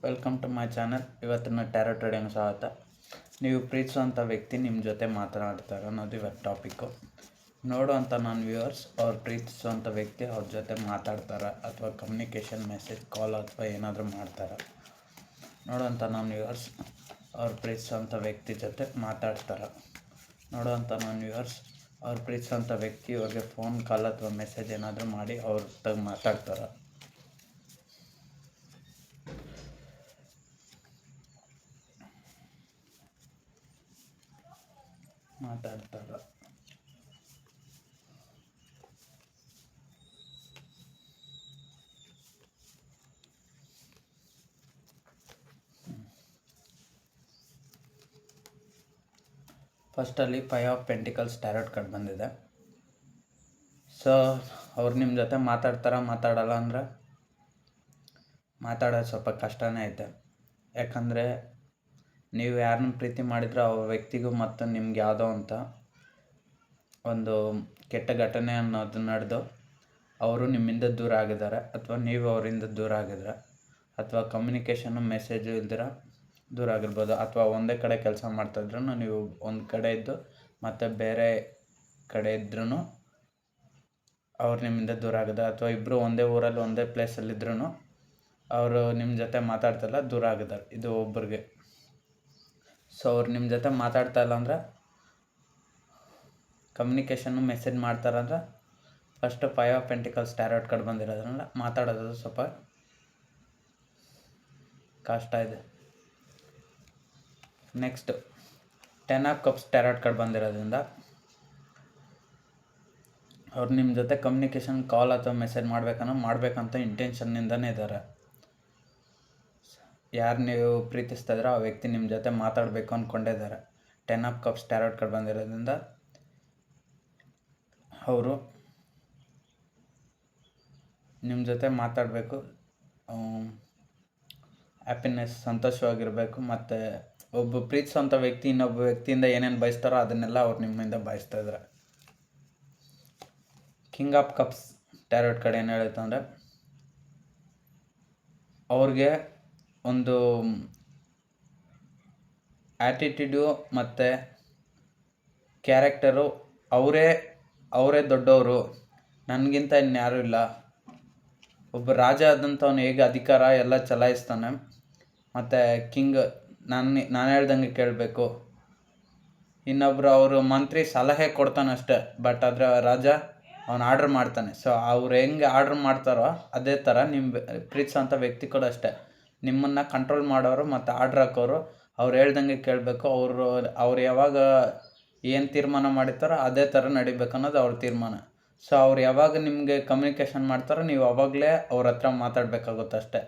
Welcome to my channel. ಇವತ್ತಿನ tarot trading ಸ್ವಾಗತ. ನೀವು ಪ್ರೀತಿಸುವಂಥ ವ್ಯಕ್ತಿ ನಿಮ್ಮ ಜೊತೆ ಮಾತನಾಡ್ತಾರೆ ಅನ್ನೋದು ಇವತ್ತು ಟಾಪಿಕ್ಕು. ನೋಡುವಂಥ ನನ್ನ ವ್ಯೂವರ್ಸ್, ಅವ್ರು ಪ್ರೀತಿಸುವಂಥ ವ್ಯಕ್ತಿ ಅವ್ರ ಜೊತೆ ಮಾತಾಡ್ತಾರೆ ಅಥವಾ ಕಮ್ಯುನಿಕೇಷನ್ ಮೆಸೇಜ್ ಕಾಲ್ ಅಥವಾ ಏನಾದರೂ ಮಾಡ್ತಾರೆ. ನೋಡುವಂಥ ನನ್ನ ವ್ಯೂವರ್ಸ್, ಅವ್ರು ಪ್ರೀತಿಸುವಂಥ ವ್ಯಕ್ತಿ ಜೊತೆ ಮಾತಾಡ್ತಾರೆ. ನೋಡುವಂಥ ನನ್ನ ವ್ಯೂವರ್ಸ್, ಅವ್ರು ಪ್ರೀತಿಸುವಂಥ ವ್ಯಕ್ತಿ ಅವ್ರಿಗೆ ಫೋನ್ ಕಾಲ್ ಅಥವಾ ಮೆಸೇಜ್ ಏನಾದರೂ ಮಾಡಿ ಅವ್ರ ಜೊತೆ ಮಾತಾಡ್ತಾರೆ. ಫಸ್ಟಲ್ಲಿ 5 ಆಫ್ ಪೆಂಟಿಕಲ್ಸ್ ಟ್ಯಾರೋಟ್ ಕಾರ್ಡ್ ಬಂದಿದೆ. ಸೊ ಅವ್ರು ನಿಮ್ಮ ಜೊತೆ ಮಾತಾಡಲ್ಲ ಅಂದ್ರೆ ಮಾತಾಡೋದು ಸ್ವಲ್ಪ ಕಷ್ಟನೇ ಐತೆ. ಯಾಕಂದರೆ ನೀವು ಯಾರನ್ನ ಪ್ರೀತಿ ಮಾಡಿದ್ರೆ ಅವ್ರ ವ್ಯಕ್ತಿಗೂ ಮತ್ತು ನಿಮ್ಗೆ ಯಾವುದೋ ಅಂತ ಒಂದು ಕೆಟ್ಟ ಘಟನೆ ಅನ್ನೋದು ನಡೆದು ಅವರು ನಿಮ್ಮಿಂದ ದೂರ ಆಗಿದ್ದಾರೆ, ಅಥವಾ ನೀವು ಅವರಿಂದ ದೂರ ಆಗಿದ್ರೆ, ಅಥವಾ ಕಮ್ಯುನಿಕೇಷನ್ನು ಮೆಸೇಜು ಇಲ್ದಿರ ದೂರ ಆಗಿರ್ಬೋದು, ಅಥವಾ ಒಂದೇ ಕಡೆ ಕೆಲಸ ಮಾಡ್ತಾಯಿದ್ರು ನೀವು ಒಂದು ಕಡೆ ಇದ್ದು ಮತ್ತು ಬೇರೆ ಕಡೆ ಇದ್ರೂ ಅವ್ರು ನಿಮ್ಮಿಂದ ದೂರ ಆಗಿದೆ, ಅಥವಾ ಇಬ್ಬರು ಒಂದೇ ಊರಲ್ಲಿ ಒಂದೇ ಪ್ಲೇಸಲ್ಲಿದ್ರೂ ಅವರು ನಿಮ್ಮ ಜೊತೆ ಮಾತಾಡ್ತಾಯಿಲ್ಲ, ದೂರ ಆಗಿದ್ದಾರೆ. ಇದು ಒಬ್ಬರಿಗೆ. ಸೊ ಅವ್ರು ನಿಮ್ಮ ಜೊತೆ ಮಾತಾಡ್ತಾಯಿಲ್ಲ ಅಂದರೆ ಕಮ್ಯುನಿಕೇಷನ್ನು ಮೆಸೇಜ್ ಮಾಡ್ತಾರಂದ್ರೆ first 5 of pentacles tarot card ಬಂದಿರೋದ್ರಿಂದ ಮಾತಾಡೋದು ಸ್ವಲ್ಪ ಕಷ್ಟ ಇದೆ. Next 10 of cups tarot card ಬಂದಿರೋದ್ರಿಂದ ಅವ್ರು ನಿಮ್ಮ ಜೊತೆ ಕಮ್ಯುನಿಕೇಷನ್ ಕಾಲ್ ಅಥವಾ ಮೆಸೇಜ್ ಮಾಡಬೇಕಂತ ಇಂಟೆನ್ಷನ್ನಿಂದನೇ ಇದ್ದಾರೆ. ಯಾರು ನೀವು ಪ್ರೀತಿಸ್ತಾ ಇದ್ರೆ ಆ ವ್ಯಕ್ತಿ ನಿಮ್ಮ ಜೊತೆ ಮಾತಾಡಬೇಕು ಅಂದ್ಕೊಂಡಿದ್ದಾರೆ. 10 ಆಫ್ ಕಪ್ಸ್ ಟ್ಯಾರೋಟ್ ಕಾರ್ಡ್ ಬಂದಿರೋದ್ರಿಂದ ಅವರು ನಿಮ್ಮ ಜೊತೆ ಮಾತಾಡಬೇಕು, ಹ್ಯಾಪಿನೆಸ್, ಸಂತೋಷವಾಗಿರಬೇಕು. ಮತ್ತು ಒಬ್ಬ ಪ್ರೀತಿಸುವಂಥ ವ್ಯಕ್ತಿ ಇನ್ನೊಬ್ಬ ವ್ಯಕ್ತಿಯಿಂದ ಏನೇನು ಬಯಸ್ತಾರೋ ಅದನ್ನೆಲ್ಲ ಅವ್ರು ನಿಮ್ಮಿಂದ ಬಯಸ್ತಾ ಇದ್ದಾರೆ. King of cups tarot card ಏನು ಹೇಳುತ್ತೆ ಅಂದರೆ ಅವ್ರಿಗೆ ಒಂದು ಆ್ಯಟಿಟ್ಯೂಡು ಮತ್ತು ಕ್ಯಾರೆಕ್ಟರು, ಅವರೇ ದೊಡ್ಡವರು, ನನಗಿಂತ ಇನ್ಯಾರೂ ಇಲ್ಲ. ಒಬ್ಬ ರಾಜ ಆದಂಥವ್ನು ಹೇಗೆ ಅಧಿಕಾರ ಎಲ್ಲ ಚಲಾಯಿಸ್ತಾನೆ, ಮತ್ತು ಕಿಂಗ್ ನಾನು ಹೇಳ್ದಂಗೆ ಕೇಳಬೇಕು. ಇನ್ನೊಬ್ಬರು ಅವರು ಮಂತ್ರಿ ಸಲಹೆ ಕೊಡ್ತಾನಷ್ಟೆ, ಬಟ್ ಆದರೆ ರಾಜ ಅವನು ಆರ್ಡ್ರ್ ಮಾಡ್ತಾನೆ. ಸೊ ಅವ್ರು ಹೆಂಗೆ ಆರ್ಡ್ರ್ ಮಾಡ್ತಾರೋ ಅದೇ ಥರ ನಿಮ್ಮ ಪ್ರೀತಿಸೋಂಥ ವ್ಯಕ್ತಿ ಕೂಡ ಅಷ್ಟೇ. ನಿಮ್ಮನ್ನು ಕಂಟ್ರೋಲ್ ಮಾಡೋರು ಮತ್ತು ಆರ್ಡ್ರ್ ಹಾಕೋರು, ಅವ್ರು ಹೇಳ್ದಂಗೆ ಕೇಳಬೇಕು. ಅವ್ರು ಯಾವಾಗ ಏನು ತೀರ್ಮಾನ ಮಾಡಿರ್ತಾರೋ ಅದೇ ಥರ ನಡಿಬೇಕು ಅನ್ನೋದು ಅವ್ರ ತೀರ್ಮಾನ. ಸೊ ಅವ್ರು ಯಾವಾಗ ನಿಮಗೆ ಕಮ್ಯುನಿಕೇಷನ್ ಮಾಡ್ತಾರೋ ನೀವು ಅವಾಗಲೇ ಅವ್ರ ಹತ್ರ ಮಾತಾಡಬೇಕಾಗುತ್ತೆ ಅಷ್ಟೇ.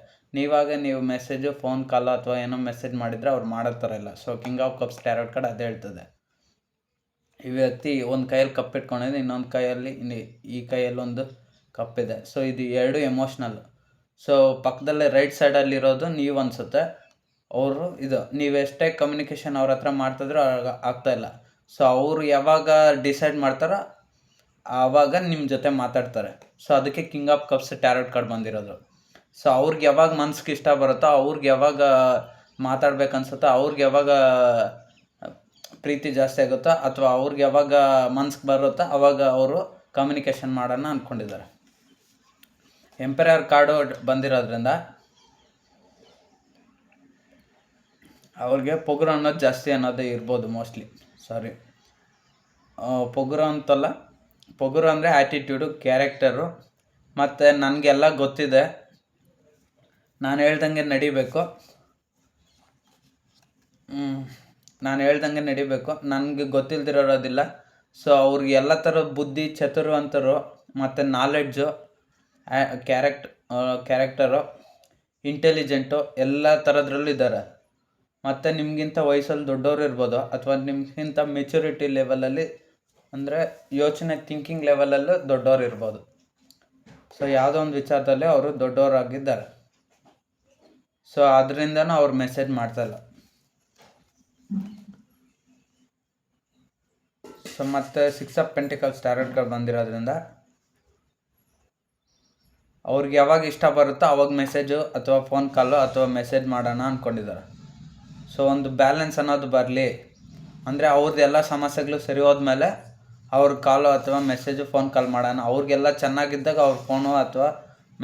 ನೀವು ಮೆಸೇಜು, ಫೋನ್ ಕಾಲ್ ಅಥವಾ ಏನೋ ಮೆಸೇಜ್ ಮಾಡಿದರೆ ಅವ್ರು ಮಾಡೋ ಥರ ಇಲ್ಲ. So king of cups tarot card ಅದೇ ಹೇಳ್ತದೆ. ಈ ವ್ಯಕ್ತಿ ಒಂದು ಕೈಯಲ್ಲಿ ಕಪ್ ಇಟ್ಕೊಂಡಿದೆ, ಇನ್ನೊಂದು ಕೈಯಲ್ಲಿ ಈ ಕೈಯಲ್ಲಿ ಒಂದು ಕಪ್ಪಿದೆ. ಸೊ ಇದು ಎರಡು ಎಮೋಷ್ನಲ್. ಸೊ ಪಕ್ಕದಲ್ಲೇ ರೈಟ್ ಸೈಡಲ್ಲಿರೋದು ನೀವು ಅನಿಸುತ್ತೆ, ಅವರು ನೀವೆಷ್ಟೇ ಕಮ್ಯುನಿಕೇಷನ್ ಅವ್ರ ಹತ್ರ ಮಾಡ್ತಿದ್ರು ಆಗ್ತಾಯಿಲ್ಲ. ಸೊ ಅವರು ಯಾವಾಗ ಡಿಸೈಡ್ ಮಾಡ್ತಾರೋ ಆವಾಗ ನಿಮ್ಮ ಜೊತೆ ಮಾತಾಡ್ತಾರೆ. ಸೊ ಅದಕ್ಕೆ king of cups tarot card ಬಂದಿರೋದು. ಸೊ ಅವ್ರಿಗೆ ಯಾವಾಗ ಮನ್ಸಿಗೆ ಇಷ್ಟ ಬರುತ್ತೋ, ಅವ್ರಿಗೆ ಯಾವಾಗ ಮಾತಾಡ್ಬೇಕನ್ಸುತ್ತೋ, ಅವ್ರಿಗೆ ಯಾವಾಗ ಪ್ರೀತಿ ಜಾಸ್ತಿ ಆಗುತ್ತೋ, ಅಥವಾ ಅವ್ರಿಗೆ ಯಾವಾಗ ಮನ್ಸಿಗೆ ಬರುತ್ತೋ ಅವಾಗ ಅವರು ಕಮ್ಯುನಿಕೇಷನ್ ಮಾಡೋಣ ಅಂದ್ಕೊಂಡಿದ್ದಾರೆ. ಎಂಪರರ್ ಕಾರ್ಡು ಬಂದಿರೋದ್ರಿಂದ ಅವ್ರಿಗೆ ಪೊಗರು ಅನ್ನೋದು ಜಾಸ್ತಿ ಅನ್ನೋದೇ ಇರ್ಬೋದು ಮೋಸ್ಟ್ಲಿ. ಪೊಗರು ಅಂದರೆ ಆ್ಯಟಿಟ್ಯೂಡು, ಕ್ಯಾರೆಕ್ಟರು, ಮತ್ತು ನನಗೆಲ್ಲ ಗೊತ್ತಿದೆ, ನಾನು ಹೇಳ್ದಂಗೆ ನಡಿಬೇಕು, ನನಗೆ ಗೊತ್ತಿಲ್ದಿರೋದಿಲ್ಲ. ಸೊ ಅವ್ರಿಗೆ ಎಲ್ಲ ಥರದ ಬುದ್ಧಿ, ಚತುರವಂತರು ಮತ್ತು ನಾಲೆಡ್ಜು, ಕ್ಯಾರೆಕ್ಟರು, ಇಂಟೆಲಿಜೆಂಟು ಎಲ್ಲ ಥರದ್ರಲ್ಲೂ ಇದ್ದಾರೆ. ಮತ್ತು ನಿಮಗಿಂತ ವಯಸ್ಸಲ್ಲಿ ದೊಡ್ಡವರು ಇರ್ಬೋದು, ಅಥವಾ ನಿಮಗಿಂತ ಮೆಚುರಿಟಿ ಲೆವೆಲಲ್ಲಿ ಅಂದರೆ ಯೋಚನೆ, ಥಿಂಕಿಂಗ್ ಲೆವೆಲಲ್ಲೂ ದೊಡ್ಡವರು ಇರ್ಬೋದು. ಸೊ ಯಾವುದೋ ಒಂದು ವಿಚಾರದಲ್ಲಿ ಅವರು ದೊಡ್ಡವರಾಗಿದ್ದಾರೆ. ಸೊ ಅದರಿಂದನೂ ಅವ್ರು ಮೆಸೇಜ್ ಮಾಡ್ತಾಯಿಲ್ಲ. ಸೊ ಮತ್ತು 6 ಆಫ್ ಪೆಂಟಿಕಲ್ಸ್ ಟ್ಯಾರೋಟ್ ಕಾರ್ಡ್ ಬಂದಿರೋದ್ರಿಂದ ಅವ್ರಿಗೆ ಯಾವಾಗ ಇಷ್ಟ ಬರುತ್ತೋ ಅವಾಗ ಮೆಸೇಜು ಅಥವಾ ಫೋನ್ ಕಾಲು ಅಥವಾ ಮೆಸೇಜ್ ಮಾಡೋಣ ಅಂದ್ಕೊಂಡಿದ್ದಾರೆ. ಸೊ ಒಂದು ಬ್ಯಾಲೆನ್ಸ್ ಅನ್ನೋದು ಬರಲಿ ಅಂದರೆ ಅವ್ರದ್ದೆಲ್ಲ ಸಮಸ್ಯೆಗಳು ಸರಿ ಹೋದ್ಮೇಲೆ ಅವ್ರ ಕಾಲು ಅಥವಾ ಮೆಸೇಜು ಫೋನ್ ಕಾಲ್ ಮಾಡೋಣ. ಅವ್ರಿಗೆಲ್ಲ ಚೆನ್ನಾಗಿದ್ದಾಗ ಅವ್ರ ಫೋನು ಅಥವಾ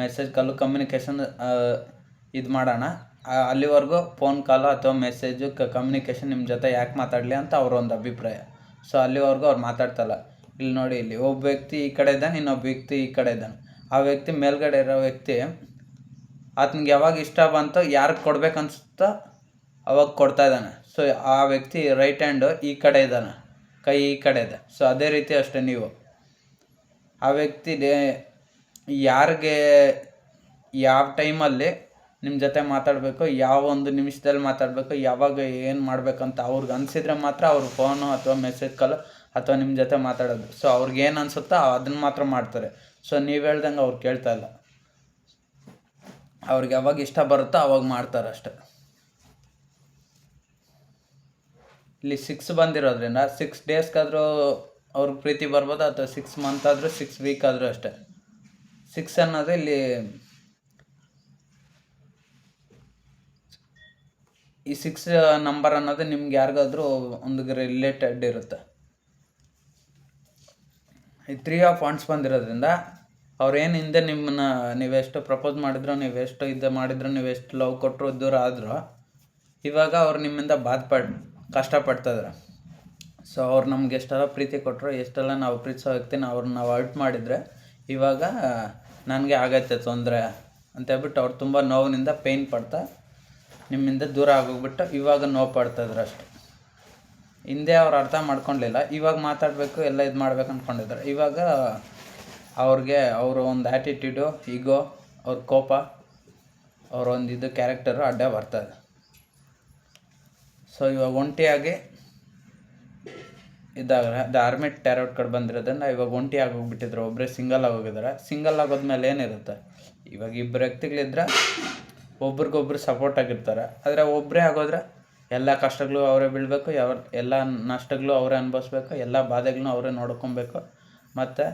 ಮೆಸೇಜ್ ಕಾಲು ಕಮ್ಯುನಿಕೇಷನ್ ಇದು ಮಾಡೋಣ. ಅಲ್ಲಿವರೆಗೂ ಫೋನ್ ಕಾಲು ಅಥವಾ ಮೆಸೇಜು ಕಮ್ಯುನಿಕೇಷನ್ ನಿಮ್ಮ ಜೊತೆ ಯಾಕೆ ಮಾತಾಡಲಿ ಅಂತ ಅವ್ರೊಂದು ಅಭಿಪ್ರಾಯ. ಸೊ ಅಲ್ಲಿವರೆಗೂ ಅವ್ರು ಮಾತಾಡ್ತಲ್ಲ. ಇಲ್ಲಿ ನೋಡಿ, ಇಲ್ಲಿ ಒಬ್ಬ ವ್ಯಕ್ತಿ ಈ ಕಡೆ ಇದ್ದಾನೆ, ಇನ್ನೊಬ್ಬ ವ್ಯಕ್ತಿ ಈ ಕಡೆ ಇದ್ದಾನೆ. ಆ ವ್ಯಕ್ತಿ ಮೇಲ್ಗಡೆ ಇರೋ ವ್ಯಕ್ತಿ ಆತನಿಗೆ ಯಾವಾಗ ಇಷ್ಟ ಬಂತೋ ಯಾರಿಗೆ ಕೊಡ್ಬೇಕನ್ಸುತ್ತೋ ಅವಾಗ ಕೊಡ್ತಾ ಇದ್ದಾನೆ. ಸೊ ಆ ವ್ಯಕ್ತಿ ರೈಟ್ ಹ್ಯಾಂಡು ಈ ಕಡೆ ಇದ್ದಾನೆ, ಕೈ ಈ ಕಡೆ ಇದೆ. ಸೊ ಅದೇ ರೀತಿ ಅಷ್ಟೇ ನೀವು ಆ ವ್ಯಕ್ತಿ ಯಾರಿಗೆ ಯಾವ ಟೈಮಲ್ಲಿ ನಿಮ್ಮ ಜೊತೆ ಮಾತಾಡಬೇಕು, ಯಾವ ಒಂದು ನಿಮಿಷದಲ್ಲಿ ಮಾತಾಡಬೇಕು, ಯಾವಾಗ ಏನು ಮಾಡಬೇಕಂತ ಅವ್ರಿಗೆ ಅನಿಸಿದ್ರೆ ಮಾತ್ರ ಅವ್ರ ಫೋನು ಅಥವಾ ಮೆಸೇಜ್ ಕಾಲು ಅಥವಾ ನಿಮ್ಮ ಜೊತೆ ಮಾತಾಡೋದು. ಸೊ ಅವ್ರಿಗೆ ಏನು ಅನಿಸುತ್ತೋ ಅದನ್ನು ಮಾತ್ರ ಮಾಡ್ತಾರೆ. ಸೊ ನೀವು ಹೇಳ್ದಂಗೆ ಅವ್ರು ಕೇಳ್ತಾ ಇಲ್ಲ. ಅವ್ರಿಗೆ ಯಾವಾಗ ಇಷ್ಟ ಬರುತ್ತೋ ಅವಾಗ ಮಾಡ್ತಾರೆ ಅಷ್ಟೆ. ಇಲ್ಲಿ 6 ಬಂದಿರೋದ್ರಿಂದ 6 ಡೇಸ್ಗಾದರೂ ಅವ್ರಿಗೆ ಪ್ರೀತಿ ಬರ್ಬೋದು, ಅಥವಾ 6 ಮಂತ್ ಆದರೂ 6 ವೀಕ್ ಆದರೂ ಅಷ್ಟೆ. 6 ಅನ್ನೋದು ಇಲ್ಲಿ ಈ 6 ನಂಬರ್ ಅನ್ನೋದು ನಿಮ್ಗೆ ಯಾರಿಗಾದ್ರೂ ಒಂದು ರಿಲೇಟೆಡ್ ಇರುತ್ತೆ. ಈ 3 ಆಫ್ ವಾಂಡ್ಸ್ ಬಂದಿರೋದ್ರಿಂದ ಅವ್ರೇನು ಹಿಂದೆ ನಿಮ್ಮನ್ನ ನೀವೆಷ್ಟು ಪ್ರಪೋಸ್ ಮಾಡಿದ್ರು, ನೀವೆಷ್ಟು ಇದು ಮಾಡಿದ್ರು, ನೀವೆಷ್ಟು ಲವ್ ಕೊಟ್ಟರು, ದೂರ ಆದರೂ ಇವಾಗ ಅವ್ರು ನಿಮ್ಮಿಂದ ಕಷ್ಟಪಡ್ತಾಯಿದ್ರು. ಸೊ ಅವ್ರು ನಮ್ಗೆ ಎಷ್ಟೆಲ್ಲ ಪ್ರೀತಿ ಕೊಟ್ಟರು, ಎಷ್ಟೆಲ್ಲ ನಾವು ಪ್ರೀತಿಸೋ ವ್ಯಕ್ತಿನ ಅವ್ರನ್ನ ನಾವು ಹರ್ಟ್ ಮಾಡಿದರೆ ಇವಾಗ ನನಗೆ ಆಗೈತೆ ತೊಂದರೆ ಅಂತೇಳ್ಬಿಟ್ಟು ಅವ್ರು ತುಂಬ ನೋವಿನಿಂದ ಪೇಯ್ನ್ ಪಡ್ತಾ ನಿಮ್ಮಿಂದ ದೂರ ಆಗೋಗ್ಬಿಟ್ಟು ಇವಾಗ ನೋವು ಪಡ್ತಾಯಿದ್ರು ಅಷ್ಟೆ. ಹಿಂದೆ ಅವ್ರು ಅರ್ಥ ಮಾಡ್ಕೊಳ್ಲಿಲ್ಲ, ಇವಾಗ ಮಾತಾಡಬೇಕು ಎಲ್ಲ ಇದು ಮಾಡ್ಬೇಕು ಅಂದ್ಕೊಂಡಿದ್ದಾರೆ. ಇವಾಗ ಅವ್ರಿಗೆ ಅವರು ಒಂದು ಆ್ಯಟಿಟ್ಯೂಡು, ಈಗೋ, ಅವ್ರ ಕೋಪ, ಅವ್ರ ಒಂದು ಇದು ಕ್ಯಾರೆಕ್ಟರು ಅಡ್ಡ ಬರ್ತಾಯಿದೆ. ಸೊ ಇವಾಗ ಒಂಟಿಯಾಗಿ ಇದ್ದಾಗ ದ ಹರ್ಮಿಟ್ ಟ್ಯಾರೋಟ್ ಕಾರ್ಡ್ ಬಂದಿರೋದ್ರಿಂದ ಇವಾಗ ಒಂಟಿ ಆಗೋಗ್ಬಿಟ್ಟಿದ್ರು, ಒಬ್ಬರೇ ಸಿಂಗಲ್ ಆಗೋಗಿದ್ದಾರೆ. ಸಿಂಗಲ್ ಆಗೋದ್ಮೇಲೆ ಏನಿರುತ್ತೆ, ಇವಾಗ ಇಬ್ಬರು ವ್ಯಕ್ತಿಗಳಿದ್ರೆ ಒಬ್ರಿಗೊಬ್ರು ಸಪೋರ್ಟ್ ಆಗಿರ್ತಾರೆ. ಆದರೆ ಒಬ್ಬರೇ ಆಗೋದ್ರೆ ಎಲ್ಲ ಕಷ್ಟಗಳು ಅವರೇ ಬೀಳಬೇಕು, ಎಲ್ಲ ನಷ್ಟಗಳು ಅವರೇ ಅನುಭವಿಸ್ಬೇಕು, ಎಲ್ಲ ಬಾಧೆಗಳನ್ನೂ ಅವರೇ ನೋಡ್ಕೊಬೇಕು, ಮತ್ತು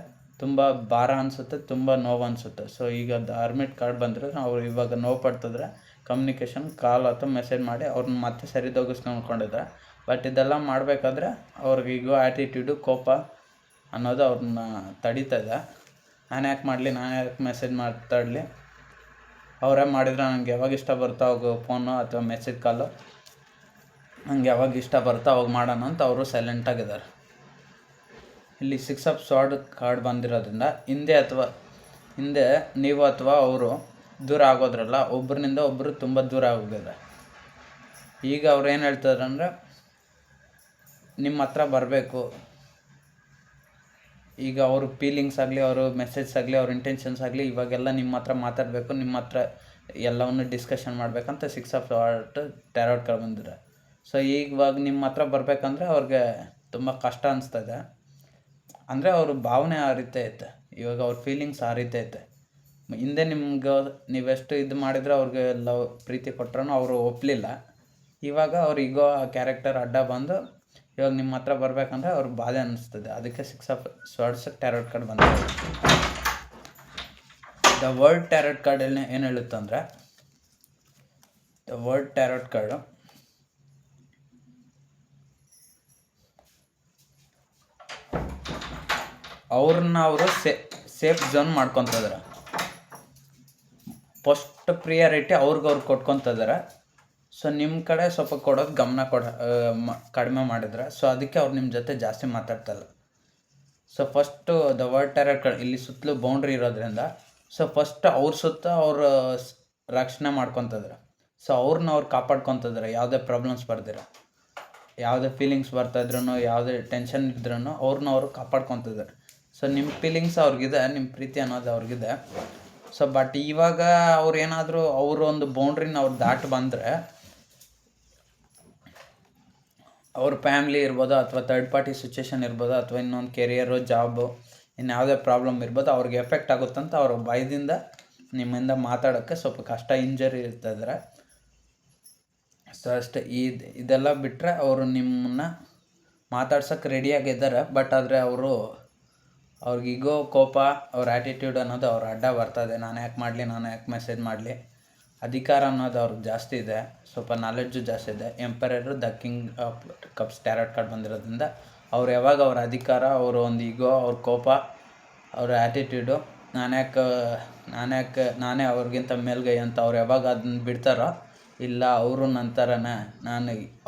ತುಂಬ ಭಾರ ಅನಿಸುತ್ತೆ, ತುಂಬ ನೋವು ಅನಿಸುತ್ತೆ. ಸೊ ಈಗ ದ ಹರ್ಮಿಟ್ ಕಾರ್ಡ್ ಬಂದರೆ ಅವ್ರು ಇವಾಗ ನೋವು ಪಡ್ತಿದ್ರೆ ಕಮ್ಯುನಿಕೇಷನ್ ಕಾಲ್ ಅಥವಾ ಮೆಸೇಜ್ ಮಾಡಿ ಅವ್ರನ್ನ ಮತ್ತೆ ಸರಿದೂಗಿಸ್ಕೊಂಡ್ಕೊಂಡಿದ್ದಾರೆ. ಬಟ್ ಇದೆಲ್ಲ ಮಾಡಬೇಕಾದ್ರೆ ಅವ್ರಿಗೆ ಈಗೋ, ಆ್ಯಟಿಟ್ಯೂಡು, ಕೋಪ ಅನ್ನೋದು ಅವ್ರನ್ನ ತಡೀತಾ ಇದೆ. ನಾನು ಯಾಕೆ ಮಾಡಲಿ, ನಾನು ಯಾಕೆ ಮೆಸೇಜ್ ಮಾತಾಡಲಿ, ಅವರೇ ಮಾಡಿದ್ರೆ ನನಗೆ ಯಾವಾಗ ಇಷ್ಟ ಬರುತ್ತೋ ಅವಾಗ ಫೋನು ಅಥವಾ ಮೆಸೇಜ್ ಕಾಲು ನನಗೆ ಯಾವಾಗ ಇಷ್ಟ ಬರುತ್ತೋ ಅವಾಗ ಮಾಡೋಣ ಅಂತ ಅವರು ಸೈಲೆಂಟಾಗಿದ್ದಾರೆ. ಇಲ್ಲಿ 6 ಆಫ್ ಸ್ವಾರ್ಡ್ ಕಾರ್ಡ್ ಬಂದಿರೋದ್ರಿಂದ ಹಿಂದೆ ನೀವು ಅಥವಾ ಅವರು ದೂರ ಆಗೋದ್ರಲ್ಲ, ಒಬ್ಬರಿನಿಂದ ಒಬ್ಬರು ತುಂಬ ದೂರ ಆಗೋಗಿದ್ದಾರೆ. ಈಗ ಅವ್ರು ಏನು ಹೇಳ್ತಾರೆ ಅಂದರೆ ನಿಮ್ಮ ಹತ್ರ ಬರಬೇಕು. ಈಗ ಅವ್ರ ಫೀಲಿಂಗ್ಸ್ ಆಗಲಿ, ಅವ್ರ ಮೆಸೇಜ್ ಆಗಲಿ, ಅವ್ರ ಇಂಟೆನ್ಷನ್ಸ್ ಆಗಲಿ ಇವಾಗೆಲ್ಲ ನಿಮ್ಮ ಹತ್ರ ಮಾತಾಡಬೇಕು, ನಿಮ್ಮ ಹತ್ರ ಎಲ್ಲವನ್ನು ಡಿಸ್ಕಷನ್ ಮಾಡಬೇಕಂತ 6 ಆಫ್ ಸ್ವಾರ್ಡ್ ಟ್ಯಾರೋಟ್ ಕಾರ್ಡ್ ಬಂದಿದೆ. ಸೊ ಇವಾಗ ನಿಮ್ಮ ಹತ್ರ ಬರಬೇಕಂದ್ರೆ ಅವ್ರಿಗೆ ತುಂಬ ಕಷ್ಟ ಅನಿಸ್ತದೆ. ಅಂದರೆ ಅವ್ರ ಭಾವನೆ ಆ ರೀತಿ ಐತೆ, ಇವಾಗ ಅವ್ರ ಫೀಲಿಂಗ್ಸ್ ಆ ರೀತಿ ಐತೆ. ಹಿಂದೆ ನಿಮ್ಗೆ ನೀವೆಷ್ಟು ಇದು ಮಾಡಿದ್ರೆ ಅವ್ರಿಗೆ ಲವ್ ಪ್ರೀತಿ ಕೊಟ್ರೂ ಅವರು ಒಪ್ಪಲಿಲ್ಲ. ಇವಾಗ ಅವ್ರು ಈಗೋ ಆ ಕ್ಯಾರೆಕ್ಟರ್ ಅಡ್ಡ ಬಂದು ಇವಾಗ ನಿಮ್ಮ ಹತ್ರ ಬರಬೇಕಂದ್ರೆ ಅವ್ರಿಗೆ ಬಾಧೆ ಅನ್ನಿಸ್ತದೆ. ಅದಕ್ಕೆ 6 ಆಫ್ ಸ್ವಾರ್ಡ್ಸ್ ಟ್ಯಾರೋಟ್ ಕಾರ್ಡ್ ಬಂದಿದೆ. ದ ವರ್ಲ್ಡ್ ಟ್ಯಾರೋಟ್ ಕಾರ್ಡ್ ಏನು ಹೇಳುತ್ತಂದರೆ, ದ ವರ್ಲ್ಡ್ ಟ್ಯಾರೋಟ್ ಕಾರ್ಡು ಅವ್ರನ್ನ ಅವರು ಸೇಫ್ ಝೋನ್ ಮಾಡ್ಕೊತಿದ್ದಾರೆ. ಫಸ್ಟ್ ಪ್ರಿಯಾರಿಟಿ ಅವ್ರಿಗೆ ಕೊಟ್ಕೊತಿದ್ದಾರೆ. ಸೊ ನಿಮ್ಮ ಕಡೆ ಸ್ವಲ್ಪ ಕೊಡೋದು ಗಮನ ಕಡಿಮೆ ಮಾಡಿದ್ರೆ, ಸೊ ಅದಕ್ಕೆ ಅವ್ರು ನಿಮ್ಮ ಜೊತೆ ಜಾಸ್ತಿ ಮಾತಾಡ್ತಾಯಿಲ್ಲ. So first the world tarot card ಇಲ್ಲಿ ಸುತ್ತಲೂ ಬೌಂಡ್ರಿ ಇರೋದ್ರಿಂದ ಸೊ ಫಸ್ಟ್ ಅವ್ರ ಸುತ್ತ ಅವರು ರಕ್ಷಣೆ ಮಾಡ್ಕೊತಿದ್ದಾರೆ. ಸೊ ಅವ್ರನ್ನ ಅವ್ರು ಕಾಪಾಡ್ಕೊತಿದ್ದಾರೆ, ಯಾವುದೇ ಪ್ರಾಬ್ಲಮ್ಸ್ ಬರ್ದಿರ, ಯಾವುದೇ ಫೀಲಿಂಗ್ಸ್ ಬರ್ತಾಯಿದ್ರು, ಯಾವುದೇ ಟೆನ್ಷನ್ ಇದ್ರೂ ಅವ್ರನ್ನ ಅವರು ಕಾಪಾಡ್ಕೊತಿದ್ದಾರೆ. ಸೊ ನಿಮ್ಮ ಫೀಲಿಂಗ್ಸ್ ಅವ್ರಿಗಿದೆ, ನಿಮ್ಮ ಪ್ರೀತಿ ಅನ್ನೋದು ಅವ್ರಿಗಿದೆ. ಸೊ ಬಟ್ ಇವಾಗ ಅವ್ರು ಏನಾದರೂ ಅವರು ಒಂದು ಬೌಂಡ್ರಿನ ಅವ್ರು ದಾಟಿ ಬಂದರೆ ಅವ್ರ ಫ್ಯಾಮ್ಲಿ ಇರ್ಬೋದು, ಅಥವಾ ಥರ್ಡ್ ಪಾರ್ಟಿ ಸಿಚುವೇಶನ್ ಇರ್ಬೋದು, ಅಥವಾ ಇನ್ನೊಂದು ಕೆರಿಯರು, ಜಾಬು, ಇನ್ಯಾವುದೇ ಪ್ರಾಬ್ಲಮ್ ಇರ್ಬೋದು, ಅವ್ರಿಗೆ ಎಫೆಕ್ಟ್ ಆಗುತ್ತಂತ ಅವ್ರ ಭಯದಿಂದ ನಿಮ್ಮಿಂದ ಮಾತಾಡೋಕ್ಕೆ ಸ್ವಲ್ಪ ಕಷ್ಟ, ಇಂಜರಿ ಇರ್ತಾಯಿದ್ದಾರೆ. ಸೊ ಅಷ್ಟೇ. ಇದೆಲ್ಲ ಬಿಟ್ಟರೆ ಅವರು ನಿಮ್ಮನ್ನು ಮಾತಾಡ್ಸೋಕ್ಕೆ ರೆಡಿಯಾಗಿದ್ದಾರೆ. ಬಟ್ ಆದರೆ ಅವರು ಅವ್ರಿಗೆ ಈಗೋ ಕೋಪ ಅವ್ರ ಆ್ಯಟಿಟ್ಯೂಡ್ ಅನ್ನೋದು ಅವ್ರ ಅಡ್ಡ ಬರ್ತದೆ. ನಾನು ಯಾಕೆ ಮಾಡಲಿ, ನಾನು ಯಾಕೆ ಮೆಸೇಜ್ ಮಾಡಲಿ. ಅಧಿಕಾರ ಅನ್ನೋದು ಅವ್ರಿಗೆ ಜಾಸ್ತಿ ಇದೆ, ಸ್ವಲ್ಪ ನಾಲೆಡ್ಜು ಜಾಸ್ತಿ ಇದೆ. Emperor the king of cups tarot card ಬಂದಿರೋದ್ರಿಂದ ಅವ್ರು ಯಾವಾಗ ಅವ್ರ ಅಧಿಕಾರ, ಅವರು ಒಂದು ಈಗೋ, ಅವ್ರ ಕೋಪ, ಅವ್ರ ಆ್ಯಟಿಟ್ಯೂಡು, ನಾನೇ ಅವ್ರಿಗಿಂತ ಮೇಲ್ಗೈ ಅಂತ ಅವ್ರು ಯಾವಾಗ ಅದನ್ನ ಬಿಡ್ತಾರೋ, ಇಲ್ಲ ಅವರು ನನ್ನ ಥರನೇ,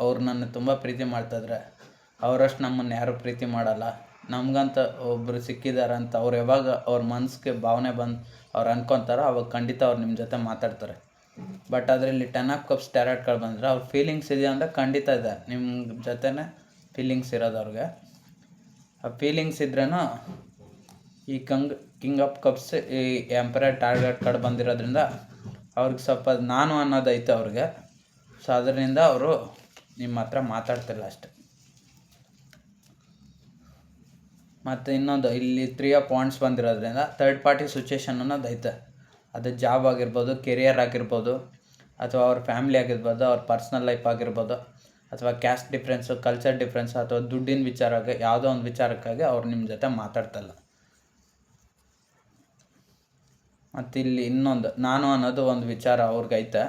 ಅವ್ರು ನನ್ನ ತುಂಬ ಪ್ರೀತಿ ಮಾಡ್ತಾಯಿದ್ರೆ ಅವರಷ್ಟು ನಮ್ಮನ್ನು ಯಾರೂ ಪ್ರೀತಿ ಮಾಡಲ್ಲ, ನಮಗಂತ ಒಬ್ಬರು ಸಿಕ್ಕಿದ್ದಾರೆ ಅಂತ ಅವ್ರು ಯಾವಾಗ ಅವ್ರ ಮನಸ್ಸಿಗೆ ಭಾವನೆ ಬಂದು ಅವ್ರು ಅನ್ಕೊತಾರೋ, ಅವಾಗ ಖಂಡಿತ ಅವ್ರು ನಿಮ್ಮ ಜೊತೆ ಮಾತಾಡ್ತಾರೆ. ಬಟ್ ಅದರಲ್ಲಿ 10 ಆಫ್ ಕಪ್ಸ್ ಟ್ಯಾರೋಟ್ ಕಾರ್ಡ್ ಬಂದರೆ ಅವ್ರ ಫೀಲಿಂಗ್ಸ್ ಇದೆಯಾ ಅಂದರೆ ಖಂಡಿತ ಇದೆ. ನಿಮ್ಮ ಜೊತೆನೇ ಫೀಲಿಂಗ್ಸ್ ಇರೋದು ಅವ್ರಿಗೆ. ಆ ಫೀಲಿಂಗ್ಸ್ ಇದ್ರೇನು ಈ ಕಿಂಗ್ ಆಫ್ ಕಪ್ಸ್, ಈ ಎಂಪರರ್ ಟ್ಯಾರೋಟ್ ಕಾರ್ಡ್ ಬಂದಿರೋದ್ರಿಂದ ಅವ್ರಿಗೆ ಸ್ವಲ್ಪ ನಾನು ಅನ್ನೋದೈತೆ ಅವ್ರಿಗೆ. ಸೊ ಅದರಿಂದ ಅವರು ನಿಮ್ಮ ಹತ್ರ ಮಾತಾಡ್ತಿಲ್ಲ ಅಷ್ಟೆ. ಮತ್ತು ಇನ್ನೊಂದು ಇಲ್ಲಿ 3 ಆಫ್ ವಾಂಡ್ಸ್ ಬಂದಿರೋದ್ರಿಂದ ಥರ್ಡ್ ಪಾರ್ಟಿ ಸಿಚುವೇಶನ್ ಅನ್ನೋದು ಐತೆ. ಅದು ಜಾಬ್ ಆಗಿರ್ಬೋದು, ಕೆರಿಯರ್ ಆಗಿರ್ಬೋದು, ಅಥವಾ ಅವ್ರ ಫ್ಯಾಮಿಲಿ ಆಗಿರ್ಬೋದು, ಅವ್ರ ಪರ್ಸ್ನಲ್ ಲೈಫ್ ಆಗಿರ್ಬೋದು, ಅಥವಾ ಕ್ಯಾಸ್ಟ್ ಡಿಫ್ರೆನ್ಸು, ಕಲ್ಚರ್ ಡಿಫ್ರೆನ್ಸು, ಅಥವಾ ದುಡ್ಡಿನ ವಿಚಾರಕ್ಕೆ, ಯಾವುದೋ ಒಂದು ವಿಚಾರಕ್ಕಾಗಿ ಅವ್ರು ನಿಮ್ಮ ಜೊತೆ ಮಾತಾಡ್ತಲ್ಲ. ಮತ್ತು ಇಲ್ಲಿ ಇನ್ನೊಂದು ನಾನು ಅನ್ನೋದು ಒಂದು ವಿಚಾರ ಅವ್ರಿಗೈತೆ.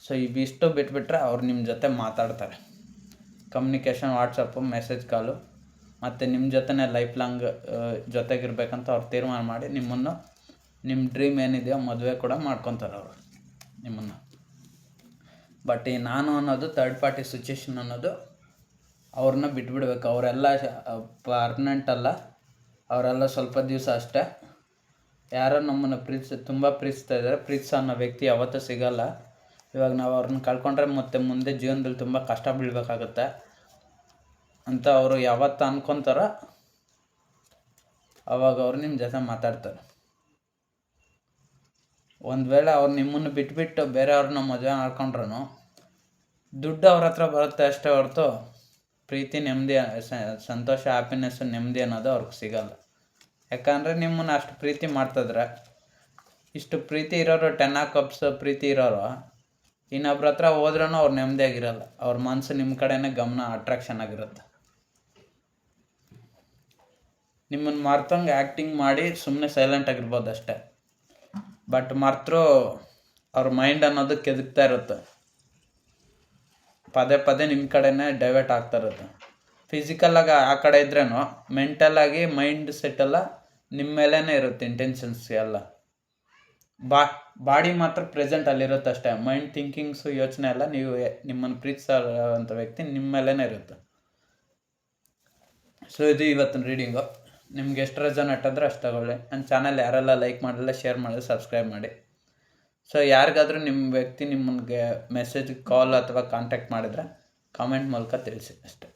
ಸೊ ಇವಿಷ್ಟು ಬಿಟ್ಬಿಟ್ರೆ ಅವ್ರು ನಿಮ್ಮ ಜೊತೆ ಮಾತಾಡ್ತಾರೆ. ಕಮ್ಯುನಿಕೇಷನ್, ವಾಟ್ಸಪ್ಪು, ಮೆಸೇಜ್ ಕಾಲು, ಮತ್ತು ನಿಮ್ಮ ಜೊತೆನೇ ಲೈಫ್ ಲಾಂಗ್ ಜೊತೆಗಿರ್ಬೇಕಂತ ಅವ್ರು ತೀರ್ಮಾನ ಮಾಡಿ ನಿಮ್ಮನ್ನು, ನಿಮ್ಮ ಡ್ರೀಮ್ ಏನಿದೆಯೋ ಮದುವೆ ಕೂಡ ಮಾಡ್ಕೊತಾರೆ ಅವರು ನಿಮ್ಮನ್ನು. ಬಟ್ ಈ ನಾನು ಅನ್ನೋದು ಥರ್ಡ್ ಪಾರ್ಟಿ ಸಿಚುವೇಶನ್ ಅನ್ನೋದು ಅವ್ರನ್ನ ಬಿಟ್ಬಿಡ್ಬೇಕು. ಅವರೆಲ್ಲ ಪರ್ಮನೆಂಟ್ ಅಲ್ಲ, ಅವರೆಲ್ಲ ಸ್ವಲ್ಪ ದಿವಸ ಅಷ್ಟೇ. ಯಾರೋ ನಮ್ಮನ್ನು ತುಂಬ ಪ್ರೀತಿಸ್ತಾ ಇದ್ದಾರೆ, ಪ್ರೀತಿಸೋ ಅನ್ನೋ ವ್ಯಕ್ತಿ ಯಾವತ್ತೂ ಸಿಗಲ್ಲ. ಇವಾಗ ನಾವು ಅವ್ರನ್ನ ಕಳ್ಕೊಂಡ್ರೆ ಮತ್ತೆ ಮುಂದೆ ಜೀವನದಲ್ಲಿ ತುಂಬ ಕಷ್ಟ ಬೀಳಬೇಕಾಗುತ್ತೆ ಅಂತ ಅವರು ಯಾವತ್ತು ಅನ್ಕೊತಾರೋ ಅವಾಗ ಅವ್ರು ನಿಮ್ಮ ಜೊತೆ ಮಾತಾಡ್ತಾರೆ. ಒಂದು ವೇಳೆ ಅವ್ರು ನಿಮ್ಮನ್ನು ಬಿಟ್ಬಿಟ್ಟು ಬೇರೆಯವ್ರನ್ನ ಮದುವೆ ಮಾಡ್ಕೊಂಡ್ರು ದುಡ್ಡು ಅವ್ರ ಹತ್ರ ಬರುತ್ತೆ ಅಷ್ಟೇ ಹೊರತು ಪ್ರೀತಿ, ನೆಮ್ಮದಿ, ಸಂತೋಷ, ಹ್ಯಾಪಿನೆಸ್ಸು, ನೆಮ್ಮದಿ ಅನ್ನೋದು ಅವ್ರಿಗೆ ಸಿಗಲ್ಲ. ಯಾಕಂದರೆ ನಿಮ್ಮನ್ನು ಅಷ್ಟು ಪ್ರೀತಿ ಮಾಡ್ತಿದ್ರೆ, ಇಷ್ಟು ಪ್ರೀತಿ ಇರೋರು, 10 ಆಫ್ ಕಪ್ಸ್ ಪ್ರೀತಿ ಇರೋರು ಇನ್ನೊಬ್ರ ಹತ್ರ ಹೋದ್ರೂ ಅವ್ರು ನೆಮ್ಮದಿಯಾಗಿರಲ್ಲ. ಅವ್ರ ಮನಸ್ಸು ನಿಮ್ಮ ಕಡೆನೇ ಗಮನ, ಅಟ್ರಾಕ್ಷನ್ ಆಗಿರುತ್ತೆ. ನಿಮ್ಮನ್ನು ಮರ್ತಂಗೆ ಆ್ಯಕ್ಟಿಂಗ್ ಮಾಡಿ ಸುಮ್ಮನೆ ಸೈಲೆಂಟ್ ಆಗಿರ್ಬೋದು ಅಷ್ಟೇ. ಬಟ್ ಮರ್ತರೂ ಅವ್ರ ಮೈಂಡ್ ಅನ್ನೋದು ಕೆದಕ್ತಾ ಇರುತ್ತೆ, ಪದೇ ಪದೇ ನಿಮ್ಮ ಕಡೆನೇ ಡೈವರ್ಟ್ ಆಗ್ತಾ ಇರುತ್ತೆ. ಫಿಸಿಕಲಾಗಿ ಆ ಕಡೆ ಇದ್ರೇನು ಮೆಂಟಲಾಗಿ ಮೈಂಡ್ ಸೆಟ್ಟೆಲ್ಲ ನಿಮ್ಮ ಮೇಲೇ ಇರುತ್ತೆ, ಇಂಟೆನ್ಷನ್ಸ್ ಎಲ್ಲ. ಬಾಡಿ ಮಾತ್ರ ಪ್ರೆಸೆಂಟ್ ಅಲ್ಲಿರುತ್ತೆ ಅಷ್ಟೇ. ಮೈಂಡ್ ಥಿಂಕಿಂಗ್ಸು, ಯೋಚನೆ ಎಲ್ಲ ನಿಮ್ಮನ್ನು ಪ್ರೀತಿಸೋಂಥ ವ್ಯಕ್ತಿ ನಿಮ್ಮ ಮೇಲೇ ಇರುತ್ತೆ. ಸೊ ಇದು ಇವತ್ತಿನ ರೀಡಿಂಗು. ನಿಮ್ಗೆ ಎಷ್ಟು ರೆಸನೇಟ್ ಆದರೆ ಅಷ್ಟು ತಗೊಳ್ಳಿ. ನನ್ನ ಚಾನಲ್ ಯಾರೆಲ್ಲ ಲೈಕ್ ಮಾಡಿಲ್ಲ, ಶೇರ್ ಮಾಡಿದ್ರೆ ಸಬ್ಸ್ಕ್ರೈಬ್ ಮಾಡಿ. ಸೊ ಯಾರಿಗಾದರೂ ನಿಮ್ಮ ವ್ಯಕ್ತಿ ನಿಮಗೆ ಮೆಸೇಜ್, ಕಾಲ್ ಅಥವಾ ಕಾಂಟ್ಯಾಕ್ಟ್ ಮಾಡಿದರೆ ಕಾಮೆಂಟ್ ಮೂಲಕ ತಿಳಿಸಿ ಅಷ್ಟೇ.